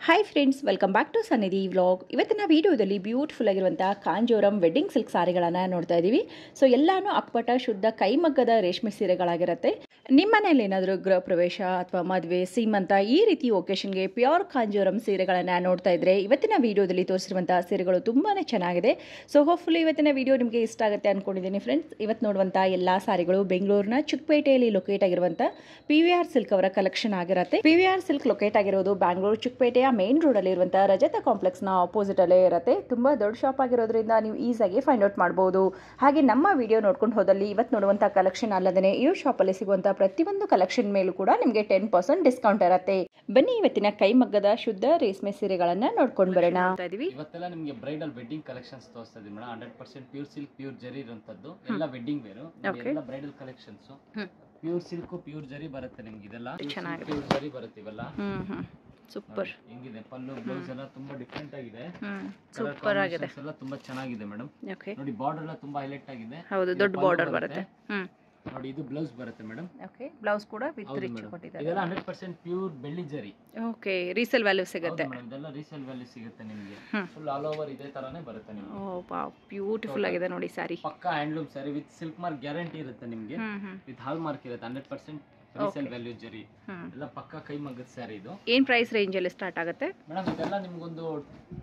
Hi friends, welcome back to Sannidhi vlog. ಇವತ್ತಿನ ವಿಡಿಯೋದಲ್ಲಿ beautiful ಆಗಿರುವಂಥ ಕಾಂಜೋರಂ ವೆಡ್ಡಿಂಗ್ ಸಿಲ್ಕ್ ಸಾರಿಗಳನ್ನು ನೋಡ್ತಾ ಇದ್ದೀವಿ. ಸೊ ಎಲ್ಲಾನು ಅಪ್ಪಟ ಶುದ್ಧ ಕೈಮಗ್ಗದ ರೇಷ್ಮೆ ಸೀರೆಗಳಾಗಿರುತ್ತೆ. ನಿಮ್ಮ ಮನೇಲಿ ಏನಾದರೂ ಗೃಹ ಪ್ರವೇಶ ಅಥವಾ ಮದುವೆ, ಸೀಮಂತ ಈ ರೀತಿ ಒಕೇಶನ್ಗೆ ಪ್ಯೂರ್ ಕಾಂಜೋರಂ ಸೀರೆಗಳನ್ನು ನೋಡ್ತಾ ಇದ್ರೆ ಇವತ್ತಿನ ವಿಡಿಯೋದಲ್ಲಿ ತೋರಿಸಿರುವಂಥ ಸೀರೆಗಳು ತುಂಬಾ ಚೆನ್ನಾಗಿದೆ. ಸೊ ಹೋಪ್ಫುಲಿ ಇವತ್ತಿನ ವಿಡಿಯೋ ನಿಮಗೆ ಇಷ್ಟ ಆಗುತ್ತೆ ಅಂದ್ಕೊಂಡಿದ್ದೀನಿ ಫ್ರೆಂಡ್ಸ್. ಇವತ್ತು ನೋಡುವಂಥ ಎಲ್ಲ ಸಾರಿಗಳು ಬೆಂಗಳೂರಿನ ಚಿಕ್ಕಪೇಟೆಯಲ್ಲಿ ಲೊಕೇಟ್ ಆಗಿರುವಂಥ PVR ಸಿಲ್ಕ್ ಅವರ ಕಲೆಕ್ಷನ್ ಆಗಿರುತ್ತೆ. PVR ಸಿಲ್ಕ್ ಲೊಕೇಟ್ ಆಗಿರೋದು ಬ್ಯಾಂಗ್ಳೂರು ಚಿಕ್ಕಪೇಟೆಯ ಮೇನ್ ರೋಡ್ ಅಲ್ಲಿ ಇರುವಂತಹ ರಜತ ಕಾಂಪ್ಲೆಕ್ಸ್ ನ ಆಪೋಸಿಟ್ ಅಲ್ಲೇ ಇರುತ್ತೆ. ತುಂಬಾ ದೊಡ್ಡ ಶಾಪ್ ಆಗಿರೋದ್ರಿಂದ ನೀವು ಈಸಿಯಾಗಿ ಫೈಂಡ್ ಔಟ್ ಮಾಡಬಹುದು. ಹಾಗೆ ನಮ್ಮ ವಿಡಿಯೋ ನೋಡ್ಕೊಂಡು ಹೋದಲ್ಲಿ ಇವತ್ತು ನೋಡುವಂತಹ ಕಲೆಕ್ಷನ್ ಅಲ್ಲದೆ ಈ ಶಾಪ್ ಅಲ್ಲಿ ಸಿಗುವಂತಹ ಪ್ರತಿಯೊಂದು ಕಲೆಕ್ಷನ್ ಮೇಲೂ ಕೂಡ ನಿಮಗೆ 10% ಡಿಸ್ಕೌಂಟ್ ಇರುತ್ತೆ. ಬನ್ನಿ ಇವತ್ತಿನ ಕೈಮಗ್ಗದ ಶುದ್ಧ ರೇಷ್ಮೆ ಸೀರೆಗಳನ್ನ ನೋಡ್ಕೊಂಡು ಬರೋಣ. ಇವತ್ತೆಲ್ಲ ನಿಮಗೆ ಬ್ರೈಡಲ್ ವೆಡ್ಡಿಂಗ್ ಕಲೆಕ್ಷನ್ಸ್ ತೋರಿಸ್ತಾ ಇದೀವಿ ಮೇಡಮ್. 100% ಪ್ಯೂರ್ ಸಿಲ್ಕ್ ಪ್ಯೂರ್ ಜರಿ ಇರುವಂತದ್ದು ಎಲ್ಲ ವೆಡ್ಡಿಂಗ್ ವೇರು, ಎಲ್ಲ bridal collections. Pure silk pure ಜರಿ ಬರುತ್ತೆ ನಿಮ್ಗೆ. ಇದೆಲ್ಲ ಪ್ಯೂರ್ ಜರಿ ಬರುತ್ತೆ ಇವೆಲ್ಲ. ಸೂಪರ್. ಹೆಂಗಿದೆ ಪಲ್ಲು ಬ್ಲೌಸ್ ಎಲ್ಲ ತುಂಬಾ ಡಿಫರೆಂಟ್ ಆಗಿದೆ. ಸೂಪರ್ ಆಗಿದೆ. ಎಲ್ಲ ತುಂಬಾ ಚೆನ್ನಾಗಿದೆ ಮೇಡಮ್. ನೋಡಿ ಬಾರ್ಡರ್ ಎಲ್ಲ ತುಂಬಾ ಹೈಲೈಟ್ ಆಗಿದೆ. ಹೌದು, ದೊಡ್ಡ ಬಾರ್ಡರ್ ಬರುತ್ತೆ. ನೋಡಿ ಇದು ಬ್ಲೌಸ್ ಬರುತ್ತೆ ಮೇಡಮ್. ಓಕೆ, ಬ್ಲೌಸ್ ಕೂಡ ವಿತ್ ರಿಚ್ ಕೊಟ್ಟಿದ್ದಾರೆ. ಇದೆಲ್ಲ 100% ಪ್ಯೂರ್ ಬೆಳ್ಳಿ ಜರಿ. ಓಕೆ, ರೀಸೇಲ್ ವ್ಯಾಲ್ಯೂ ಸಿಗುತ್ತೆ. ಇದೆಲ್ಲ ರೀಸೇಲ್ ವ್ಯಾಲ್ಯೂ ಸಿಗುತ್ತೆ ನಿಮಗೆ. ಫುಲ್ ಆಲ್ ಓವರ್ ಇದೇ ತರಾನೇ ಬರುತ್ತೆ ನಿಮಗೆ. ಓ ವಾವ್, ಬ್ಯೂಟಿಫುಲ್ ಆಗಿದೆ ನೋಡಿ ಸಾರಿ. ಪಕ್ಕಾ handloom sorry with silk mark guarantee ಇರುತ್ತೆ ನಿಮಗೆ. ವಿತ್ ಹಾಲ್ ಮಾರ್ಕ್ ಇರುತ್ತೆ. 100% ರೀಸೇಲ್ ವ್ಯಾಲ್ಯೂ ಜರಿ. ಎಲ್ಲ ಪಕ್ಕಾ ಕೈಮಗ್ಗದ ಸಾರಿ ಇದು. ಏನ್ ಪ್ರೈಸ್ ರೇಂಜ್ ಅಲ್ಲಿ ಸ್ಟಾರ್ಟ್ ಆಗುತ್ತೆ ಮೇಡಮ್? ಇದೆಲ್ಲ ನಿಮ್ಗೊಂದು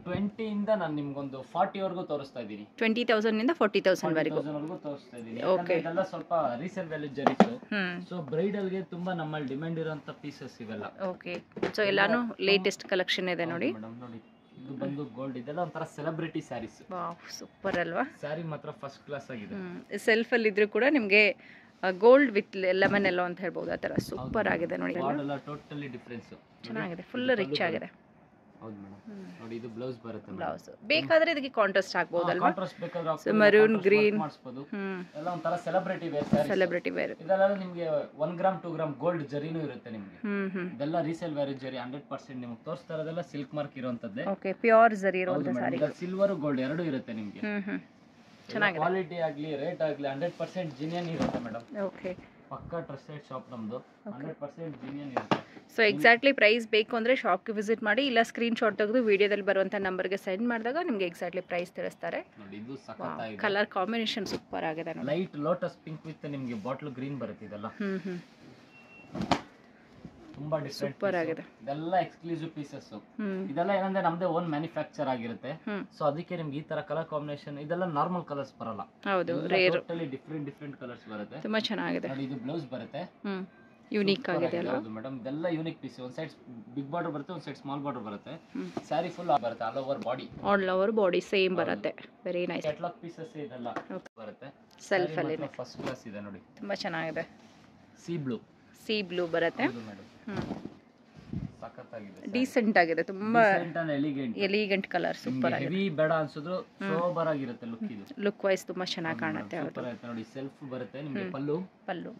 20 ಇಂದ ನಾನು ನಿಮ್ಗೊಂದು 40 ವರೆಗೂ ತೋರಿಸ್ತಾ ಇದ್ದೀನಿ. 20,000 ಇಂದ 40,000 ವರೆಗೂ ತೋರಿಸ್ತಾ ಇದ್ದೀನಿ. ಇದೆಲ್ಲ ಸ್ವಲ್ಪ ರೀಸೇಲ್ ವ್ಯಾಲ್ಯೂ ಜರಿತು. ಸೊ ಬ್ರೈಡಲ್ ಗೆ ತುಂಬಾ ನಮ್ಮಲ್ಲಿ ಡಿಮ್ಯಾಂಡ್ ಇರುವಂತ ಪೀಸಸ್ ಇವೆಲ್ಲ. ಓಕೆ, ಸೊ ಎಲ್ಲಾನು ಲೇಟೆಸ್ಟ್ ಕಲೆಕ್ಷನ್ ಇದೆ ನೋಡಿ. ಮೇಡಮ್ ನೋಡಿ, ಇದು ಬಂದು ಗೋಲ್ಡ್. ಇದೆಲ್ಲ ಒಂಥರ ಸೆಲೆಬ್ರಿಟಿ ಸ್ಯಾರೀಸ್. ವಾವ್, ಸೂಪರ್ ಅಲ್ವಾ? ಸ್ಯಾರಿ ಮಾತ್ರ ಫಸ್ಟ್ ಕ್ಲಾಸ್ ಆಗಿದೆ. ಸೆಲ್ಫ್ ಅಲ್ಲಿ ಇದ್ರೂ ಕೂಡ ನಿಮ್ಗೆ ಗೋಲ್ಡ್ ವಿತ್ ಲೆಮನ್ ಎಲ್ಲೋ ಅಂತ ಹೇಳ್ಬೋದು. ಆ ತರ ಸೂಪರ್ ಆಗಿದೆ ನೋಡಿ. Totally difference. ಚೆನ್ನಾಗಿದೆ, ಫುಲ್ ರಿಚ್ ಆಗಿದೆ. ಹೌದು ಮೇಡಮ್. ನೋಡಿ ಇದು ಬ್ಲೌಸ್ ಬರುತ್ತೆ. ಬ್ಲೌಸ್ ಬೇಕಾದ್ರೆ ಇದಕ್ಕೆ ಕಾಂಟ್ರಾಸ್ಟ್ ಹಾಕಬಹುದು ಅಲ್ವಾ? ಕಾಂಟ್ರಾಸ್ಟ್ ಬೇಕಾದ್ರೆ ಸೊ ಮರೂನ್ ಗ್ರೀನ್ ಮಾಡಿಸಬಹುದು. ಎಲ್ಲ ಒಂತರ celebrity wear saris. Celebrity wear. ಇದೆಲ್ಲ ನಿಮಗೆ 1 ಗ್ರಾಮ್ 2 ಗ್ರಾಮ್ ಗೋಲ್ಡ್ ಜರಿನೂ ಇರುತ್ತೆ ನಿಮಗೆ. ಇದೆಲ್ಲ ರೀಸೇಲ್ ವ್ಯಾಲ್ಯೂ ಜರಿ. 100% ನಿಮಗೆ ತೋರಿಸ್ತಾ ಇರೋದೆಲ್ಲ ಸಿಲ್ಕ್ ಮಾರ್ಕ್ ಇರುವಂತದ್ದೇ. ಓಕೆ, ಪ್ಯೂರ್ ಜರಿ ಇರುವಂತ ಸಾರಿ. ಸಿಲ್ವರ್ ಗೋಲ್ಡ್ ಎರಡೂ ಇರುತ್ತೆ ನಿಮಗೆ. ಚೆನ್ನಾಗಿದೆ. ಕ್ವಾಲಿಟಿ ಆಗಲಿ ರೇಟ್ ಆಗಲಿ 100% ಜಿನಿಯನ್ ಇರುತ್ತೆ ಮೇಡಮ್. ಓಕೆ, ಪಕ್ಕಾ ಟ್ರಸ್ಟೆಡ್ ಶಾಪ್ ನಮ್ದು. 100% ಜಿನಿಯನ್ ಇರುತ್ತೆ. ಸೊ ಎಕ್ಸಾಕ್ಟ್ಲಿ ಪ್ರೈಸ್ ಬೇಕು ಅಂದರೆ ಶಾಪ್ಗೆ ವಿಸಿಟ್ ಮಾಡಿ, ಇಲ್ಲ ಸ್ಕ್ರೀನ್ ಶಾಟ್ ತೆಗೆದು ವಿಡಿಯೋದಲ್ಲಿ ಬರುವಂಥ ನಂಬರ್ಗೆ ಸೆಂಡ್ ಮಾಡಿದಾಗ ನಿಮಗೆ ಎಕ್ಸಾಕ್ಟ್ಲಿ ಪ್ರೈಸ್ ತಿಳಿಸ್ತಾರೆ. ನೋಡಿ ಇದು ಸಖತ್ತಾಗಿದೆ. ಕಲರ್ ಕಾಂಬಿನೇಷನ್ ಸೂಪರ್ ಆಗಿದೆ ನೋಡಿ. ಲೈಟ್ ಲೋಟಸ್ ಪಿಂಕ್ ವಿತ್ ನಿಮಗೆ ಬಾಟಲ್ ಗ್ರೀನ್ ಬರುತ್ತೆ. ಇದೆಲ್ಲ ತುಂಬಾ ಡಿಫರೆಂಟ್ ಸೂಪರ್ ಆಗಿದೆ. ಇದೆಲ್ಲ ಎಕ್ಸ್ಕ್ಲೂಸಿವ್ ಪೀಸಸ್. ಇದೆಲ್ಲ ಏನಂದ್ರೆ ನಮ್ದೇ ಓನ್ ಮ್ಯಾನುಫ್ಯಾಕ್ಚರ್ ಆಗಿರುತ್ತೆ. ಸೊ ಅದಕ್ಕೆ ನಿಮ್ಗೆ ಈ ತರ ಕಲರ್ ಕಾಂಬಿನೇಷನ್. ಇದೆಲ್ಲ ನಾರ್ಮಲ್ ಕಲರ್ಸ್ ಬರಲ್ಲ. ಹೌದು, ರೇರ್. ಟೋಟಲಿ ಡಿಫರೆಂಟ್ ಕಲರ್ಸ್ ಬರುತ್ತೆ. ತುಂಬಾ ಚೆನ್ನಾಗಿದೆ. ನೋಡಿ ಇದು ಬ್ಲೌಸ್ ಬರುತ್ತೆ. ಯೂನಿಕ್ ಆಗಿದೆ ಅಲ್ವಾ? ಹೌದು ಮೇಡಮ್, ಇದೆಲ್ಲ ಯೂನಿಕ್ ಪೀಸ್. ಒಂದ್ ಸೈಡ್ ಬಿಗ್ ಬಾರ್ಡರ್ ಬರುತ್ತೆ, ಒಂದ್ ಸೈಡ್ ಸ್ಮಾಲ್ ಬಾರ್ಡರ್ ಬರುತ್ತೆ. ಸ್ಯಾರಿ ಫುಲ್ ಬರುತ್ತೆ. All over body. All over body same ಬರುತ್ತೆ. Very nice. ಕ್ಯಾಟಲಾಗ್ ಪೀಸಸ್ ಇದೆಲ್ಲ ಬರುತ್ತೆ. ಸೆಲ್ಫ್ ಅಲ್ಲಿ ಫಸ್ಟ್ ಕ್ಲಾಸ್ ಇದೆ ನೋಡಿ. ತುಂಬಾ ಚೆನ್ನಾಗಿದೆ. ಸಿ ಬ್ಲೂ ಬರುತ್ತೆ. ಸಖತ್ತಾಗಿದೆ. ಡೀಸೆಂಟ್ ಆಗಿದೆ. ತುಂಬಾ ಎಲಿಗೆಂಟ್ ಕಲರ್. ಸೂಪರ್ ಆಗಿದೆ. ಹೆವಿ ಬೇಡ ಅನ್ಸಿದ್ರು ಸೋಬರ್ ಆಗಿರುತ್ತೆ ಲುಕ್. ಇದು ಲುಕ್ ವೈಸ್ ತುಂಬಾ ಚೆನ್ನಾಗಿ ಕಾಣುತ್ತೆ. ಹೌದು ನೋಡಿ, ಸೆಲ್ಫ್ ಬರುತ್ತೆ ನಿಮಗೆ. ಪಲ್ಲು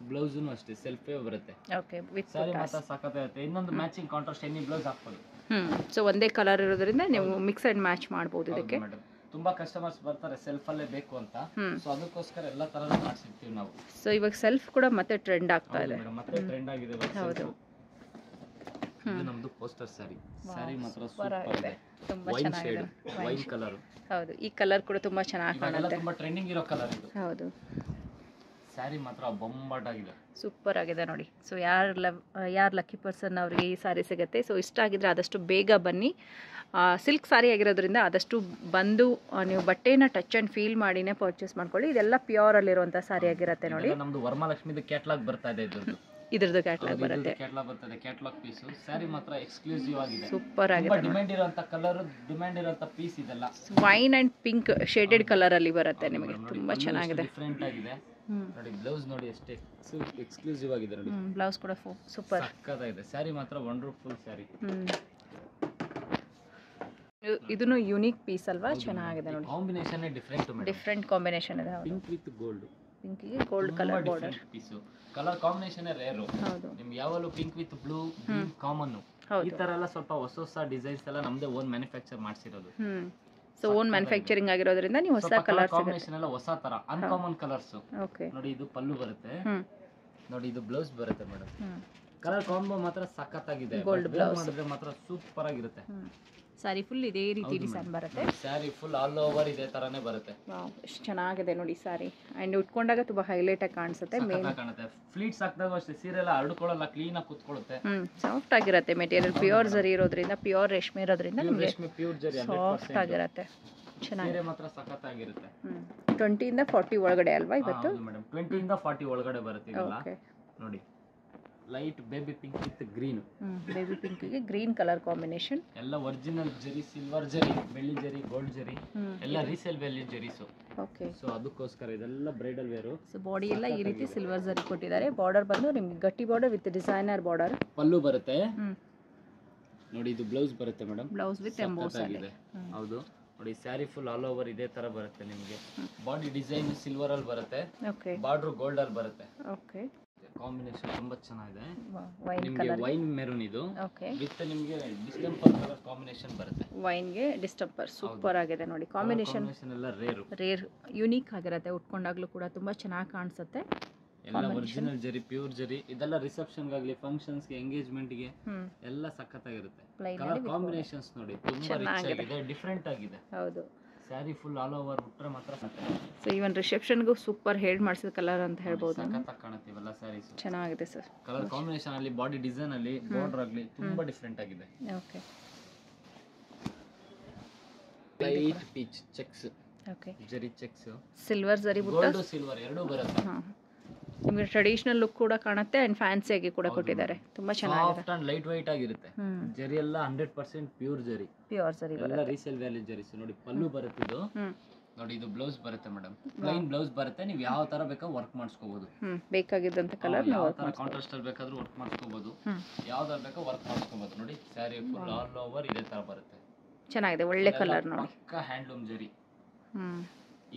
ಬ್ಲೌಸ್ನು ಅಷ್ಟೇ ಸೆಲ್ಫೇ ಬರುತ್ತೆ. ಓಕೆ, ವಿತ್ ಸಾರಿ ಮಾತ್ರ ಸಖತ್ತಾಗಿರುತ್ತೆ. ಇನ್ನೊಂದು ಮ್ಯಾಚಿಂಗ್ ಕಾಂಟ್ರಾಸ್ಟ್ ಎನಿ ಬ್ಲೌಸ್ ಹಾಕ್ಬೋದು. ಸೊ ಒಂದೇ ಕಲರ್ ಇರೋದ್ರಿಂದ ನೀವು ಮಿಕ್ಸ್ ಅಂಡ್ ಮ್ಯಾಚ್ ಮಾಡಬಹುದು ಇದಕ್ಕೆ. ತುಂಬಾ ಕಸ್ಟಮರ್ಸ್ ಬರ್ತಾರೆ ಸೆಲ್ಫ್ ಅಲ್ಲೇ ಬೇಕು ಅಂತ. ಸೊ ಅದಕ್ಕೋಸ್ಕರ ಎಲ್ಲ ತರನೂ ಮಾಡ್ಸಿರ್ತೀವಿ ನಾವು. ಸೊ ಇವಾಗ ಸೆಲ್ಫ್ ಕೂಡ ಮತ್ತೆ ಟ್ರೆಂಡ್ ಆಗ್ತಾ ಇದೆ. ಮತ್ತೆ ಟ್ರೆಂಡ್ ಆಗಿದೆ. ಹೌದು, ಇದು ನಮ್ದು ಪೋಸ್ಟರ್ ಸಾರಿ. ಸಾರಿ ಮಾತ್ರ ಸೂಪರ್ ಆಗಿದೆ. ತುಂಬಾ ಚೆನ್ನಾಗಿದೆ. Wine colour. ಹೌದು, ಈ ಕಲರ್ ಕೂಡ ತುಂಬಾ ಚೆನ್ನಾಗಿ ಕಾಣುತ್ತೆ. ತುಂಬಾ ಟ್ರೆಂಡಿಂಗ್ ಇರೋ ಕಲರ್ ಇದು. ಹೌದು, ಸಾರಿ ಮಾತ್ರ ಬೊಂಬಾಟ್ ಆಗಿದೆ. ಸೂಪರ್ ಆಗಿದೆ ನೋಡಿ. ಸೊ ಯಾರು ಲಕ್ಕಿ ಪರ್ಸನ್ ಅವರಿಗೆ ಈ ಸಾರಿ ಸಿಗುತ್ತೆ. ಸೊ ಇಷ್ಟ ಆಗಿದ್ರೆ ಆದಷ್ಟು ಬೇಗ ಬನ್ನಿ. ಸಿಲ್ಕ್ ಸಾರಿ ಆಗಿರೋದ್ರಿಂದ ಆದಷ್ಟು ಬಂದು ನೀವು ಬಟ್ಟೆನ ಟಚ್ ಅಂಡ್ ಫೀಲ್ ಮಾಡಿನೇ ಪರ್ಚೇಸ್ ಮಾಡ್ಕೊಳ್ಳಿ. ಇದೆಲ್ಲ ಪ್ಯೂರ್ ಅಲ್ಲಿರುವಂಥ ಸಾರಿ ಆಗಿರುತ್ತೆ ನೋಡಿ. ನಮ್ದು ವರಮಹಾಲಕ್ಷ್ಮಿದು ಕ್ಯಾಟಲಾಗ್ ಬರ್ತಾ ಇದೆ. ಇದ್ರದ್ದು ಕ್ಯಾಟಲಾಗ್ ಬರುತ್ತೆ. Catalogue piece. ಸಾರಿ ಮಾತ್ರ ಎಕ್ಸ್ಕ್ಲೂಸಿವ್ ಆಗಿದೆ. ಸೂಪರ್ ಆಗಿದೆ. ಡಿಮ್ಯಾಂಡ್ ಇರುವಂತ ಕಲರ್, ಡಿಮ್ಯಾಂಡ್ ಇರುವಂತ ಪೀಸ್ ಇದೆಲ್ಲ. Wine and pink shaded colour ಅಲ್ಲಿ ಬರುತ್ತೆ ನಿಮಗೆ. ತುಂಬಾ ಚೆನ್ನಾಗಿದೆ. ಡಿಫರೆಂಟ್ ಆಗಿದೆ ನೋಡಿ. ಬ್ಲೌಸ್ ನೋಡಿ ಎಷ್ಟು ಎಕ್ಸ್ಕ್ಲೂಸಿವ್ ಆಗಿದೆ ನೋಡಿ. ಬ್ಲೌಸ್ ಕೂಡ ಸೂಪರ್ ಸಕ್ಕತ್ತಾಗಿದೆ. ಸಾರಿ ಮಾತ್ರ ವಂಡರ್ಫುಲ್ ಸಾರಿ. ಇದನ್ನು ಯೂನಿಕ್ ಪೀಸ್ ಅಲ್ವಾ? ಚೆನ್ನಾಗಿದೆ ನೋಡಿ. ಕಾಂಬಿನೇಷನ್ ಡಿಫರೆಂಟ್ ಕಾಂಬಿನೇಷನ್ ಇದೆ. Pink with gold. ಪಿಂಕ್ ಗೆ gold colour border piece. Colour combination rare. ಹೌದು, ನಿಮ್ಗೆ ಯಾವಾಗಲೂ ಪಿಂಕ್ ವಿತ್ ಬ್ಲೂ ಕಾಮನ್. ಈ ತರ ಎಲ್ಲ ಸ್ವಲ್ಪ ಹೊಸ ಡಿಸೈನ್ಸ್ ಎಲ್ಲ ನಮ್ದೇ ಓನ್ ಮ್ಯಾನುಫ್ಯಾಕ್ಚರ್ ಮಾಡಿಸಿರೋದು. ಸೊ ಓನ್ ಮ್ಯಾನುಫ್ಯಾಕ್ಚರಿಂಗ್ ಆಗಿರೋದ್ರಿಂದ ನೀವು ಹೊಸ ಕಲರ್ ಕಾಂಬಿನೇಷನ್ ಎಲ್ಲ ಹೊಸ ತರ ಅನ್ಕಾಮನ್ ಕಲರ್ಸ್. ಓಕೆ, ನೋಡಿ ಇದು ಪಲ್ಲು ಬರುತ್ತೆ. ನೋಡಿ ಇದು ಬ್ಲೌಸ್ ಬರುತ್ತೆ ಮೇಡಮ್. ಕಲರ್ ಕಾಂಬೋ ಮಾತ್ರ ಸಖತ್ತಾಗಿದೆ. Gold blouse. ಮಾಡಿದ್ರೆ ಮಾತ್ರ ಸೂಪರ್ ಆಗಿರುತ್ತೆ. ಸ್ಯಾರಿ ಫುಲ್ ಇದೇ ರೀತಿ ಡಿಸೈನ್ ಬರುತ್ತೆ. ಸ್ಯಾರಿ ಫುಲ್ ಆಲ್ ಓವರ್ ಇದೇ ತರಾನೇ ಬರುತ್ತೆ. ವಾವ್, ಎಷ್ಟು ಚೆನ್ನಾಗಿದೆ ನೋಡಿ ಸ್ಯಾರಿ. ಆ್ಯಂಡ್ ಉಟ್ಕೊಂಡಾಗ ತುಂಬ ಹೈಲೈಟ್ ಆಗಿ ಕಾಣಿಸುತ್ತೆ. ಕಾಣುತ್ತೆ. ಫ್ಲೀಟ್ಸ್ ಹಾಕಿದಾಗ ಅಷ್ಟೇ ಸೀರೆ ಎಲ್ಲ ಹರಡ್ಕೊಳ್ಳಲ್ಲ, ಕ್ಲೀನ್ ಆಗಿ ಕೂತ್ಕೊಳ್ಳುತ್ತೆ. ಸಾಫ್ಟ್ ಆಗಿರುತ್ತೆ ಮೆಟೀರಿಯಲ್. ಪ್ಯೂರ್ ಜರಿ ಇರೋದ್ರಿಂದ, ಪ್ಯೂರ್ ರೇಷ್ಮೆ ಇರೋದ್ರಿಂದ ನಿಮಗೆ ರೇಷ್ಮೆ ಪ್ಯೂರ್ ಜರಿ ಸಾಫ್ಟ್ ಆಗಿರುತ್ತೆ. ಚೆನ್ನಾಗಿ ಸೀರೆ ಮಾತ್ರ ಸಖತ್ತಾಗಿರುತ್ತೆ. 20 ಇಂದ 40 ಒಳಗಡೆ ಅಲ್ವಾ ಇವತ್ತು? ಮೇಡಮ್ 20 ಇಂದ 40 ಒಳಗಡೆ ಬರುತ್ತೆ ಇದೆಲ್ಲ. ಓಕೆ, ನೋಡಿ light baby pink with green. Baby ಪಿಂಕ್ಗೆ ಗ್ರೀನ್ ಕಲರ್ ಕಾಂಬಿನೇಷನ್. ಎಲ್ಲ ಒರಿಜಿನಲ್ ಜರಿ, ಸಿಲ್ವರ್ ಜರಿ, ಬೆಳ್ಳಿ ಜರಿ, ಗೋಲ್ಡ್ ಜರಿ, ಎಲ್ಲ ರೀಸೇಲ್ ವ್ಯಾಲ್ಯೂ ಜರೀಸು. ಓಕೆ, ಸೊ ಅದಕ್ಕೋಸ್ಕರ ಇದೆಲ್ಲ ಬ್ರೈಡಲ್ ವೇರು. ಸೊ ಬಾಡಿ ಎಲ್ಲ ಈ ರೀತಿ ಸಿಲ್ವರ್ ಜರಿ ಕೊಟ್ಟಿದ್ದಾರೆ. ಬಾರ್ಡರ್ ಬಂದು ನಿಮ್ಗೆ ಗಟ್ಟಿ ಬಾರ್ಡರ್ ವಿತ್ ಡಿಸೈನರ್ ಬಾರ್ಡರ್. ಪಲ್ಲು ಬರುತ್ತೆ ನೋಡಿ. ಇದು ಬ್ಲೌಸ್ ಬರುತ್ತೆ ಮೇಡಮ್. ಬ್ಲೌಸ್ ವಿತ್ ಎಂಬೋಸ್ ಆಗಿದೆ. ಹೌದು ನೋಡಿ, ಸ್ಯಾರಿ ಫುಲ್ ಆಲ್ ಓವರ್ ಇದೇ ತರ ಬರುತ್ತೆ ನಿಮಗೆ. ಬಾಡಿ ಡಿಸೈನ್ ಸಿಲ್ವರ್ ಅಲ್ಲಿ ಬರುತ್ತೆ. ಓಕೆ, ಬಾರ್ಡರ್ ಗೋಲ್ಡ್ ಅಲ್ಲಿ ಬರುತ್ತೆ. ಓಕೆ, ಕಾಂಬಿನೇಷನ್ ತುಂಬಾ ಚೆನ್ನಾಗಿದೆ. ವೈನ್ ನಿಮಗೆ ಕಲರ್. ವೈನ್ ಮೆರೂನ್ ಇದು. ಓಕೆ, ವಿತ್ ನಿಮಗೆ ಡಿಸ್ಟೆಂಪರ್ ಕಲರ್ ಕಾಂಬಿನೇಷನ್ ಬರುತ್ತೆ. ವೈನ್ಗೆ ಡಿಸ್ಟಂಪರ್ ಸೂಪರ್ ಆಗಿದೆ ನೋಡಿ. ಕಾಂಬಿನೇಷನ್ ಎಲ್ಲ ರೇರು, ರೇರ್, ಯುನೀಕ್ ಆಗಿರುತ್ತೆ. ಉಟ್ಕೊಂಡಾಗ್ಲೂ ಕೂಡ ತುಂಬಾ ಚೆನ್ನಾಗಿ ಕಾಣಿಸುತ್ತೆ. ಎಲ್ಲ ಒರಿಜಿನಲ್ ಜರಿ, ಪ್ಯೂರ್ ಜರಿ. ಇದೆಲ್ಲ ರಿಸೆಪ್ಷನ್ ಗಾಗ್ಲಿ, ಫಂಕ್ಷನ್ಸ್ ಗೆ, ಎಂಗೇಜ್ಮೆಂಟ್ ಗೆ ಎಲ್ಲ ಸಖತ್ತಾಗಿರುತ್ತೆ. ಕಲರ್ ಕಾಂಬಿನೇಷನ್ಸ್ ನೋಡಿ ತುಂಬಾ ರಿಚ್ ಆಗಿದೆ, ಡಿಫರೆಂಟ್ ಆಗಿದೆ. ಹೌದು, ಸ್ಯಾರಿ ಫುಲ್ ಆಲ್ ಓವರ್ ಉಟ್ರೆ ಮಾತ್ರ ಸೊ ಈವನ್ ರಿಸೆಪ್ಷನ್ಗೂ ಸೂಪರ್ ಹೇಳಿ ಮಾಡಿಸಿದ ಕಲರ್ ಅಂತ ಹೇಳ್ಬೋದು. ಸಖತ್ತಾಗಿ ಕಾಣುತ್ತೆ ಇವೆಲ್ಲ ಸ್ಯಾರೀಸ್. ಚೆನ್ನಾಗಿದೆ ಸರ್. ಕಲರ್ ಕಾಂಬಿನೇಷನ್ ಅಲ್ಲಿ, ಬಾಡಿ ಡಿಸೈನ್ ಅಲ್ಲಿ, ಬಾರ್ಡರ್ ಆಗಲಿ ತುಂಬಾ ಡಿಫರೆಂಟ್ ಆಗಿದೆ. Okay, light peach cheques. Okay, ಜರಿ ಚೆಕ್ಸ್, ಸಿಲ್ವರ್ ಜರಿ ಬುಟ್ಟ, ಗೋಲ್ಡ್ ಸಿಲ್ವರ್ ಎರಡೂ ಬರುತ್ತೆ. ನಿಮಗೆ ಟ್ರೆಡಿಷನಲ್ ಲುಕ್ ಕೂಡ ಕಾಣುತ್ತೆ ಅಂಡ್ ಫ್ಯಾನ್ಸಿ ಆಗಿ ಕೂಡ ಕೊಟ್ಟಿದ್ದಾರೆ. ತುಂಬಾ ಚೆನ್ನಾಗಿದೆ. ಸಾಫ್ಟ್ ಅಂಡ್ ಲೈಟ್ ವೈಟ್ ಆಗಿರುತ್ತೆ. ಜರಿ ಎಲ್ಲ 100% ಪ್ಯೂರ್ ಜರಿ, ಪ್ಯೂರ್ ಜರಿ ಎಲ್ಲ ರೀಸೇಲ್ ವ್ಯಾಲ್ಯೂ ಜರೀಸ್. ನೋಡಿ ಪಲ್ಲು ಬರುತ್ತೆ ಇದು. ನೋಡಿ ಇದು ಬ್ಲೌಸ್ ಬರುತ್ತೆ ಮೇಡಮ್. ಪ್ಲೈನ್ ಬ್ಲೌಸ್ ಬರುತ್ತೆ. ನೀವು ಯಾವ ತರ ಬೇಕಾ ವರ್ಕ್ ಮಾಡಿಸ್ಕೋಬಹುದು. ಬೇಕಾಗಿದ್ದಂತ ಕಲರ್ ಯಾವ ತರ ಕಾಂಟ್ರಾಸ್ಟ್ ಅಲ್ಲಿ ಬೇಕಾದ್ರೂ ವರ್ಕ್ ಮಾಡಿಸ್ಕೋಬಹುದು. ಯಾವ್ದಾರ ಬೇಕಾ ವರ್ಕ್ ಮಾಡಿಸ್ಕೋಬಹುದು. ನೋಡಿ ಸ್ಯಾರಿ ಫುಲ್ ಆಲ್ ಓವರ್ ಇದೇ ತರ ಬರುತ್ತೆ. ಚೆನ್ನಾಗಿದೆ, ಒಳ್ಳೆ ಕಲರ್ ನೋಡಿ. ಪಕ್ಕಾ ಹ್ಯಾಂಡ್ಲೂಮ್ ಜರಿ.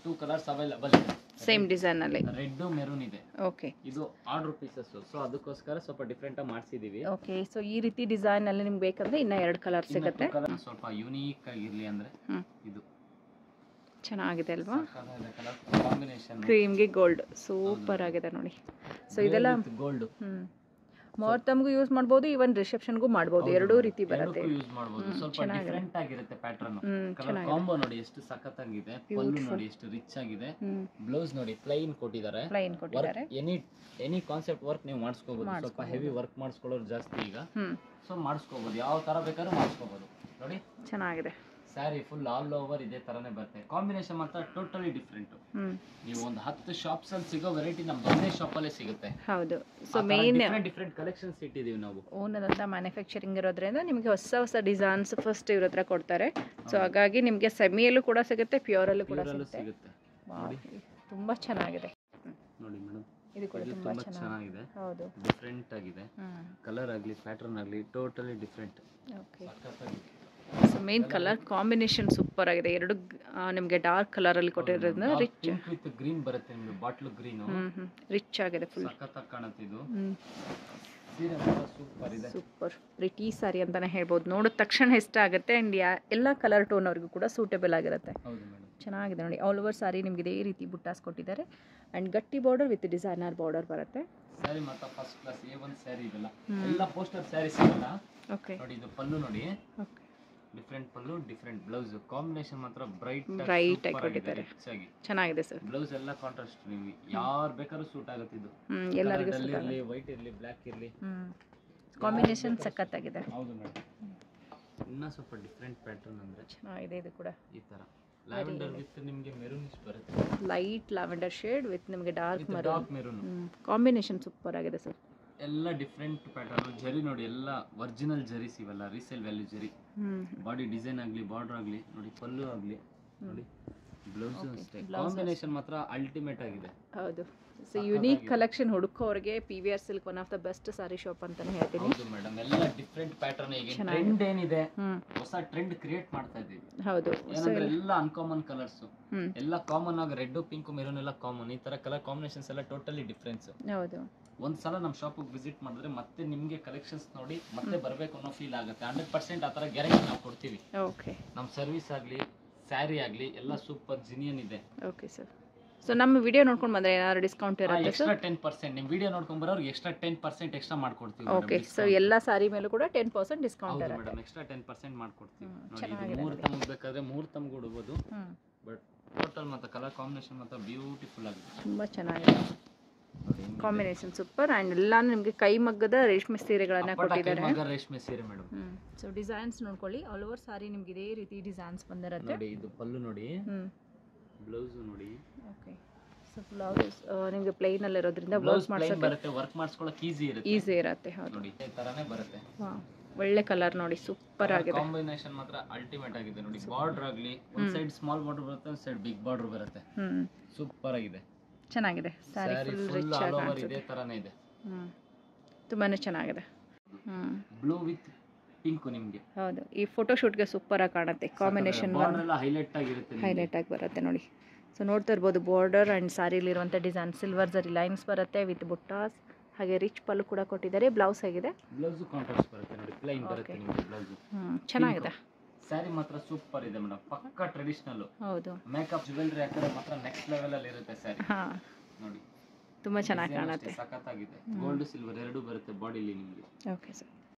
ಟೂ ಕಲರ್ಸ್ ಅವೈಲೇಬಲ್ ಇದೆ. ಸೇಮ್ ಡಿಸೈನ್ ಅಲ್ಲಿ ರೆಡ್ ಮೆರೂನ್ ಇದೆ. ಓಕೆ, ಇದು ಆರ್ಡರ್ ಪೀಸಸ್. ಸೊ ಅದಕ್ಕೋಸ್ಕರ ಸ್ವಲ್ಪ ಡಿಫರೆಂಟ್ ಆಗಿ ಮಾಡಿಸಿದೀವಿ. ಓಕೆ, ಸೊ ಈ ರೀತಿ ಡಿಸೈನ್ ಅಲ್ಲಿ ನಿಮ್ಗೆ ಬೇಕಂದ್ರೆ ಇನ್ನ 2 ಕಲರ್ ಸಿಗುತ್ತೆ. ಸ್ವಲ್ಪ ಯೂನಿಕ್ ಆಗಿರ್ಲಿ ಅಂದ್ರೆ ಇದು ಚೆನ್ನಾಗಿದೆ ಅಲ್ವಾ? ಕಲರ್ ಕಾಂಬಿನೇಷನ್ ಕ್ರೀಮ್ಗೆ ಗೋಲ್ಡ್ ಸೂಪರ್ ಆಗಿದೆ ನೋಡಿ. ಸೊ ಇದೆಲ್ಲ ಗೋಲ್ಡ್ ಮುಹೂರ್ತಮ್ಗೂ ಯೂಸ್ ಮಾಡ್ಬೋದು, ಇವನ್ ರಿಸೆಪ್ಷನ್ಗೂ ಮಾಡ್ಬೋದು. ಎರಡೂ ರೀತಿ ಬರುತ್ತೆ. ಯೂಸ್ ಮಾಡಬಹುದು. ಸ್ವಲ್ಪ ಡಿಫರೆಂಟ್ ಆಗಿರುತ್ತೆ ಪ್ಯಾಟರ್ನ್. ಕಲರ್ ಕಾಂಬೋ ನೋಡಿ ಎಷ್ಟು ಸಖತ್ತಾಗಿದೆ. ಪಲ್ಲು ನೋಡಿ ಎಷ್ಟು ರಿಚ್ ಆಗಿದೆ. ಬ್ಲೌಸ್ ನೋಡಿ ಪ್ಲೈನ್ ಕೊಟ್ಟಿದ್ದಾರೆ. ಎನಿ ಕಾನ್ಸೆಪ್ಟ್ ವರ್ಕ್ ನೀವು ಮಾಡಿಸ್ಕೋಬಹುದು. ಸ್ವಲ್ಪ ಹೆವಿ ವರ್ಕ್ ಮಾಡಿಸ್ಕೊಳ್ಳೋರು ಜಾಸ್ತಿ ಈಗ. ಸೊ ಮಾಡಿಸ್ಕೋಬಹುದು, ಯಾವ ತರ ಬೇಕಾದ್ರೂ ಮಾಡಿಸ್ಕೋಬಹುದು. ನೋಡಿ ಚೆನ್ನಾಗಿದೆ. ಸ್ಯಾರಿ ಫುಲ್ ಆಲ್ ಓವರ್ ಇದೇ ತರನೇ ಬರುತ್ತೆ. ಕಾಂಬಿನೇಷನ್ ಮಾತ್ರ ಟೋಟಲಿ ಡಿಫರೆಂಟ್. ನೀವು ಒಂದು 10 ಶಾಪ್ಸ್ ಅಲ್ಲಿ ಸಿಗೋ ವೆರೈಟಿ ನಮ್ಮ ಒಂದೇ ಶಾಪ್ ಅಲ್ಲೇ ಸಿಗುತ್ತೆ. ಹೌದು. ಸೊ ಮೇನ್ ಡಿಫರೆಂಟ್ ಕಲೆಕ್ಷನ್ಸ್ ಇಟ್ಟಿದೀವಿ ನಾವು. ಓನ್ ಅಂತ ಮ್ಯಾನುಫ್ಯಾಕ್ಚರಿಂಗ್ ಇರೋದ್ರಿಂದ ನಿಮಗೆ ಹೊಸ ಹೊಸ ಡಿಸೈನ್ಸ್ ಫಸ್ಟ್ ಇವ್ರ ಹತ್ರ ಕೊಡ್ತಾರೆ. ಸೊ ಹಾಗಾಗಿ ನಿಮಗೆ ಸೆಮಿಯಲ್ಲೂ ಕೂಡ ಸಿಗುತ್ತೆ, ಪ್ಯೂರ್ ಅಲ್ಲೂ ಕೂಡ ಸಿಗುತ್ತೆ. ತುಂಬಾ ಚೆನ್ನಾಗಿದೆ ನೋಡಿ ಮೇಡಮ್. ಇದು ಕೂಡ ತುಂಬಾ ಚೆನ್ನಾಗಿದೆ. ಹೌದು, ಡಿಫರೆಂಟ್ ಆಗಿದೆ. ಕಲರ್ ಆಗಲಿ, ಪ್ಯಾಟರ್ನ್ ಆಗಲಿ totally different. Okay, so main colour combination super ಆಗಿದೆ. ಎರಡು ನಿಮಗೆ ಡಾರ್ಕ್ ಕಲರ್ ಅಲ್ಲಿ ಕೊಟ್ಟಿರೋದ್ರಿಂದ ರಿಚ್ ವಿತ್ ಗ್ರೀನ್ ಬರುತ್ತೆ. ನಿಮಗೆ ಬಾಟ್ಲು ಗ್ರೀನ್ ರಿಚ್ ಆಗಿದೆ. ಫುಲ್ ಸಖತ್ತಾಗಿ ಕಾಣುತ್ತೆ ಇದು. ಸೀರೆ ಮಾತ್ರ ಸೂಪರ್ ಇದೆ. ಸೂಪರ್ ಪ್ರಿಟಿ ಸಾರಿ ಅಂತಾನೆ ಹೇಳ್ಬೋದು. ನೋಡಿದ ತಕ್ಷಣ ಇಷ್ಟ ಆಗುತ್ತೆ. ಅಂಡ್ ಎಲ್ಲ ಕಲರ್ ಟೋನ್ ಅವ್ರಿಗೂ ಕೂಡ ಸೂಟೇಬಲ್ ಆಗಿರುತ್ತೆ. ಹೌದು ಮೇಡಮ್, ಚೆನ್ನಾಗಿದೆ ನೋಡಿ. ಆಲ್ ಓವರ್ ಸಾರಿ ನಿಮ್ಗೆ ಇದೇ ರೀತಿ ಬುಟ್ಟಾಸ್ ಕೊಟ್ಟಿದ್ದಾರೆ. ಅಂಡ್ ಗಟ್ಟಿ ಬಾರ್ಡರ್ ವಿತ್ ಡಿಸೈನರ್ ಬಾರ್ಡರ್ ಬರುತ್ತೆ. ಸ್ಯಾರಿ ಮಾತ್ರ ಫಸ್ಟ್ ಕ್ಲಾಸ್ A1 ಸ್ಯಾರಿ ಇದೆಲ್ಲ. ಎಲ್ಲ ಪೋಸ್ಟರ್ ಸ್ಯಾರೀಸ್ ಇದೆಲ್ಲ. ಓಕೆ, ನೋಡಿ ಇದು ಪಲ್ಲು ನೋಡಿ. ಓಕೆ, ಡಿಫರೆಂಟ್ ಪಲ್ಲು, ಡಿಫರೆಂಟ್ ಬ್ಲೌಸ್. ಕಾಂಬಿನೇಷನ್ ಮಾತ್ರ ಬ್ರೈಟ್ ಆಗಿ ಕೊಟ್ಟಿದ್ದಾರೆ. ಚೆನ್ನಾಗಿದೆ ಸರ್. ಬ್ಲೌಸ್ ಎಲ್ಲ ಕಾಂಟ್ರಾಸ್ಟ್. ನೀವು ಯಾರು ಬೇಕಾದ್ರೂ ಸೂಟ್ ಆಗುತ್ತೆ ಇದು. ಎಲ್ಲರಿಗೂ ಸೂಟ್ ಆಗುತ್ತೆ. ವೈಟ್ ಇರಲಿ, ಬ್ಲಾಕ್ ಇರಲಿ, ಕಾಂಬಿನೇಷನ್ ಸಖತ್ತಾಗಿದೆ. ಹೌದು ಮೇಡಮ್. ಇನ್ನ ಸ್ವಲ್ಪ ಡಿಫರೆಂಟ್ ಪ್ಯಾಟರ್ನ್ ಅಂದ್ರೆ ಚೆನ್ನಾಗಿದೆ. ಇದು ಕೂಡ ಈ ತರ ಲ್ಯಾವೆಂಡರ್ ವಿತ್ ನಿಮಗೆ ಮೆರೂನಿಶ್ ಬರುತ್ತೆ. ಲೈಟ್ ಲ್ಯಾವೆಂಡರ್ ಶೇಡ್ ವಿತ್ ನಿಮಗೆ ಡಾರ್ಕ್ ಮೆರೂನ್. ಕಾಂಬಿನೇಷನ್ ಸೂಪರ್ ಆಗಿದೆ ಸರ್. ಎಲ್ಲ ಡಿಫರೆಂಟ್ ಪ್ಯಾಟರ್ನ್. ಜರಿ ನೋಡಿ ಎಲ್ಲ ಒರಿಜಿನಲ್ ಜರೀಸ್ ಇವೆಲ್ಲ ರೀಸೇಲ್ ವ್ಯಾಲ್ಯೂ ಜರಿ. ಬಾಡಿ ಡಿಸೈನ್ ಆಗಲಿ, ಬಾರ್ಡರ್ ಆಗಲಿ, ನೋಡಿ ಪಲ್ಲು ಆಗಲಿ, ನೋಡಿ ಬ್ಲೌಸ್ ಅಷ್ಟೇ. ಕಾಂಬಿನೇಷನ್ ಮಾತ್ರ ಅಲ್ಟಿಮೇಟ್ ಆಗಿದೆ. ಹೌದು. ಸೊ ಯುನೀಕ್ ಕಲೆಕ್ಷನ್ ಹುಡುಕೋರಿಗೆ PVR silk one of the best sari shop ಅಂತಾನೆ ಹೇಳ್ತೀನಿ. ಹೌದು ಮೇಡಮ್, ಎಲ್ಲ ಡಿಫರೆಂಟ್ ಪ್ಯಾಟರ್ನ್. ಈಗ ಟ್ರೆಂಡ್ ಏನಿದೆ, ಹೊಸ ಟ್ರೆಂಡ್ ಕ್ರಿಯೇಟ್ ಮಾಡ್ತಾ ಇದೀವಿ. ಹೌದು, ಎಲ್ಲ ಅನ್ಕಾಮನ್ ಕಲರ್ಸ್. ಎಲ್ಲ ಕಾಮನ್ ಆಗಿ ರೆಡ್, ಪಿಂಕ್, ಮೆರೂನ್ ಎಲ್ಲ ಕಾಮನ್. ಈ ತರ ಕಲರ್ ಕಾಂಬಿನೇಷನ್ಸ್ ಎಲ್ಲ ಟೋಟಲಿ ಡಿಫರೆನ್ಸ್. ಹೌದು. ಒಂದ್ಸಲ ನಮ್ಮ ಶಾಪಿಗೆ ವಿಸಿಟ್ ಮಾಡಿದ್ರೆ ಮತ್ತೆ ನಿಮಗೆ ಕಲೆಕ್ಷನ್ಸ್ ನೋಡಿ ಮತ್ತೆ ಬರಬೇಕು ಅನ್ನೋ ಫೀಲ್ ಆಗುತ್ತೆ. 100% ಆ ಥರ ಗ್ಯಾರಂಟಿ ನಾವು ಕೊಡ್ತೀವಿ. ಓಕೆ, ನಮ್ಮ ಸರ್ವಿಸ್ ಆಗಲಿ, ಸ್ಯಾರಿ ಆಗಲಿ ಎಲ್ಲ ಸೂಪರ್ ಜಿನಿಯನ್ ಇದೆ. Okay sir. ಸೊ ನಮ್ಮ ವಿಡಿಯೋ ನೋಡ್ಕೊಂಡು ಬಂದರೆ ಏನಾದ್ರು ಡಿಸ್ಕೌಂಟ್ ಇರುತ್ತೆ ಸರ್? ಎಕ್ಸ್ಟ್ರಾ 10%. ನಿಮ್ಮ ವಿಡಿಯೋ ನೋಡ್ಕೊಂಡು ಬರೋರಿಗೆ ಎಕ್ಸ್ಟ್ರಾ 10% ಎಕ್ಸ್ಟ್ರಾ ಮಾಡ್ಕೊಡ್ತೀವಿ. ಓಕೆ, ಸೊ ಎಲ್ಲ ಸಾರಿ ಮೇಲೂ ಕೂಡ 10% ಡಿಸ್ಕೌಂಟ್ ಹೌದು ಇರುತ್ತೆ. ಮೇಡಮ್, ಎಕ್ಸ್ಟ್ರಾ 10% ಮಾಡ್ಕೊಡ್ತೀವಿ. ನೋಡಿ, ಇದು 3 ತಮ್ಗೆ ಬೇಕಾದ್ರೆ 3 ತಮ್ಗೆ ಉಡ್ಬೋದು. ಬಟ್ ಟೋಟಲ್ ಮತ್ತು ಕಲರ್ ಕಾಂಬಿನೇಷನ್ ಮಾತ್ರ ಬ್ಯೂಟಿಫುಲ್ ಆಗಿದೆ, ತುಂಬ ಚೆನ್ನಾಗಿದೆ ಕಾಂಬಿನೇಷನ್, ಸೂಪರ್. ಆ್ಯಂಡ್ ಎಲ್ಲಾನು ನಿಮಗೆ ಕೈಮಗ್ಗದ ರೇಷ್ಮೆ ಸೀರೆಗಳನ್ನು ಕೊಟ್ಟಿದ್ದಾರೆ. ರೇಷ್ಮೆ ಸೀರೆ ಮೇಡಮ್. ಸೊ ಡಿಸೈನ್ಸ್ ನೋಡ್ಕೊಳ್ಳಿ, ಆಲ್ ಓವರ್ ಸಾರಿ ನಿಮ್ಗೆ ಇದೇ ರೀತಿ ಡಿಸೈನ್ಸ್ ಬಂದಿರುತ್ತೆ. ನೋಡಿ, ಇದು ಪಲ್ಲು ನೋಡಿ, ಬ್ಲೌಸ್ ನೋಡಿ. ಓಕೆ, ಸೊ ಬ್ಲೌಸ್ ನಿಮಗೆ ಪ್ಲೈನ್ ಅಲ್ಲಿ ಇರೋದ್ರಿಂದ ಬ್ಲೌಸ್ ಮಾಡ್ಸೋಕೆ ಬರುತ್ತೆ, ವರ್ಕ್ ಮಾಡಿಸ್ಕೊಳ್ಳೋಕೆ ಈಸಿ ಇರುತ್ತೆ. ಹೌದು ನೋಡಿ, ಈ ತರಾನೇ ಬರುತ್ತೆ. ಒಳ್ಳೆ ಕಲರ್ ನೋಡಿ, ಸೂಪರ್ ಆಗಿದೆ. ಕಾಂಬಿನೇಷನ್ ಮಾತ್ರ ಅಲ್ಟಿಮೇಟ್ ಆಗಿದೆ ನೋಡಿ. ಬಾರ್ಡರ್ ಆಗಲಿ, ಒಂದು ಸೈಡ್ ಸ್ಮಾಲ್ ಬಾರ್ಡರ್ ಬರುತ್ತೆ, ಒಂದು ಸೈಡ್ ಬಿಗ್ ಬಾರ್ಡರ್ ಬರುತ್ತೆ. ಸೂಪರ್ ಆಗಿದೆ, ಚೆನ್ನಾಗಿದೆ. ಸಾರಿ ಫುಲ್ ರಿಚ್ ಆಗಿ ಕಾಣಿಸುತ್ತೆ. ಇದೇ ತರಾನೇ ಇದೆ, ತುಂಬಾನೇ ಚೆನ್ನಾಗಿದೆ. ಬ್ಲೂ ವಿತ್ ಪಿಂಕ್ ನಿಮಗೆ. ಹೌದು, ಈ ಫೋಟೋ ಶೂಟ್ಗೆ ಸೂಪರ್ ಆಗಿ ಕಾಣುತ್ತೆ. ಕಾಂಬಿನೇಷನ್ ಹೈಲೈಟ್ ಆಗಿರುತ್ತೆ, ಹೈಲೈಟ್ ಆಗಿ ಬರುತ್ತೆ ನೋಡಿ. ಸೊ ನೋಡ್ತಾ ಇರ್ಬೋದು, ಬಾರ್ಡರ್ ಆ್ಯಂಡ್ ಸಾರಿಲಿರುವಂಥ ಡಿಸೈನ್ ಸಿಲ್ವರ್ ಜರಿ ಲೈನ್ಸ್ ಬರುತ್ತೆ ವಿತ್ ಬುಟ್ಟಾಸ್, ಹಾಗೆ ರಿಚ್ ಪಲ್ಲು ಕೂಡ ಕೊಟ್ಟಿದ್ದಾರೆ. ಬ್ಲೌಸ್ ಆಗಿದೆ, ಬ್ಲೌಸ್ ಕಾಂಟ್ರಾಸ್ಟ್ ಬರುತ್ತೆ ನೋಡಿ, ಪ್ಲೈನ್ ಬರುತ್ತೆ ನಿಮಗೆ ಬ್ಲೌಸ್. ಚೆನ್ನಾಗಿದೆ. ಸ್ಯಾರಿ ಮಾತ್ರ ಸೂಪರ್ ಇದೆ ಮೇಡಮ್, ಪಕ್ಕಾ ಟ್ರೆಡಿಷನಲ್. ಹೌದು, ಮೇಕಪ್ ಜ್ಯುವೆಲರಿ ಹಾಕಿದ್ರೆ ಮಾತ್ರ ನೆಕ್ಸ್ಟ್ ಲೆವೆಲ್ ಅಲ್ಲಿ ಇರುತ್ತೆ ಸ್ಯಾರಿ. ನೋಡಿ, ತುಂಬಾ ಚೆನ್ನಾಗಿ ಕಾಣುತ್ತೆ. ಸಖತ್ತಾಗಿದೆ. ಗೋಲ್ಡ್ ಸಿಲ್ವರ್ ಎರಡೂ ಬರುತ್ತೆ ಬಾಡಿಲಿ ನಿಮಗೆ. Okay sir.